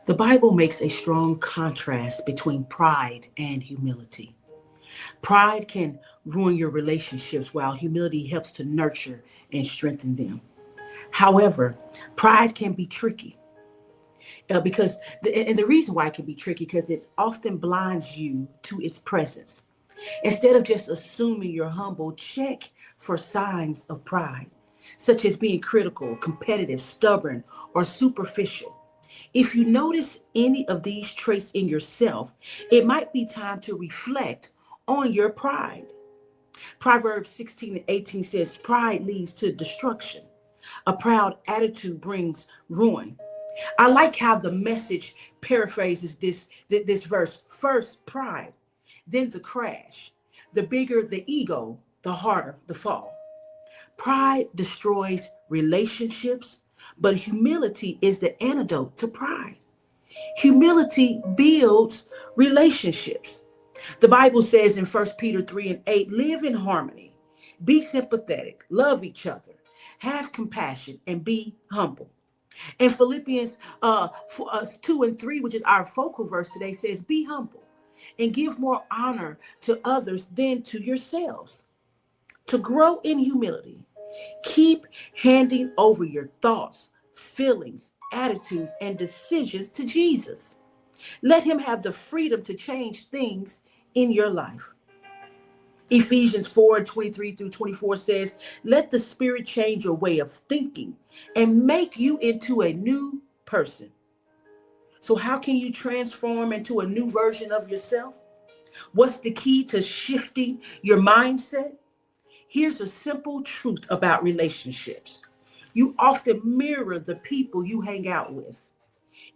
The Bible makes a strong contrast between pride and humility. Pride can ruin your relationships while humility helps to nurture and strengthen them. However, pride can be tricky and the reason why it can be tricky because it often blinds you to its presence. Instead of just assuming you're humble, check for signs of pride, such as being critical, competitive, stubborn, or superficial. If you notice any of these traits in yourself, it might be time to reflect on your pride. Proverbs 16 and 18 says, "Pride leads to destruction. A proud attitude brings ruin." I like how the message paraphrases this verse. First, pride, then the crash. The bigger the ego, the harder the fall. Pride destroys relationships, but humility is the antidote to pride. Humility builds relationships. The Bible says in 1 Peter 3 and 8, live in harmony, be sympathetic, love each other, have compassion, and be humble. And Philippians 2 and 3, which is our focal verse today, says, be humble and give more honor to others than to yourselves. To grow in humility, keep handing over your thoughts, feelings, attitudes, and decisions to Jesus. Let him have the freedom to change things in your life. Ephesians 4:23 through 24 says, let the Spirit change your way of thinking and make you into a new person. So how can you transform into a new version of yourself? What's the key to shifting your mindset? Here's a simple truth about relationships. You often mirror the people you hang out with.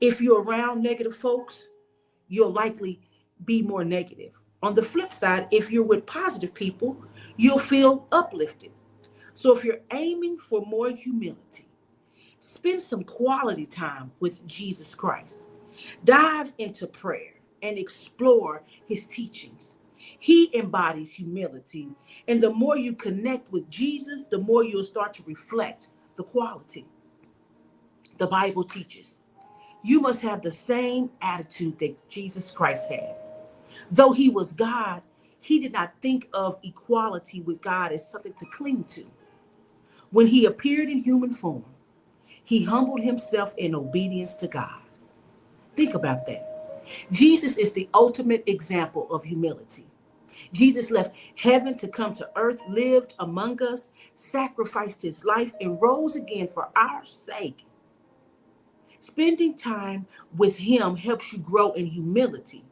If you're around negative folks, you'll likely be more negative. On the flip side, if you're with positive people, you'll feel uplifted. So if you're aiming for more humility, spend some quality time with Jesus Christ. Dive into prayer and explore his teachings. He embodies humility, and the more you connect with Jesus, the more you'll start to reflect the quality. The Bible teaches you must have the same attitude that Jesus Christ had. Though he was God, he did not think of equality with God as something to cling to. When he appeared in human form, he humbled himself in obedience to God. Think about that. Jesus is the ultimate example of humility. Jesus left heaven to come to earth, lived among us, sacrificed his life, and rose again for our sake. Spending time with him helps you grow in humility,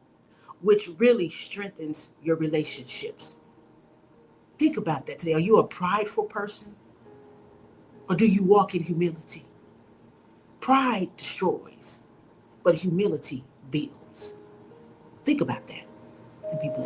which really strengthens your relationships. Think about that today. Are you a prideful person or do you walk in humility? Pride destroys, but humility builds. Think about that and be blessed.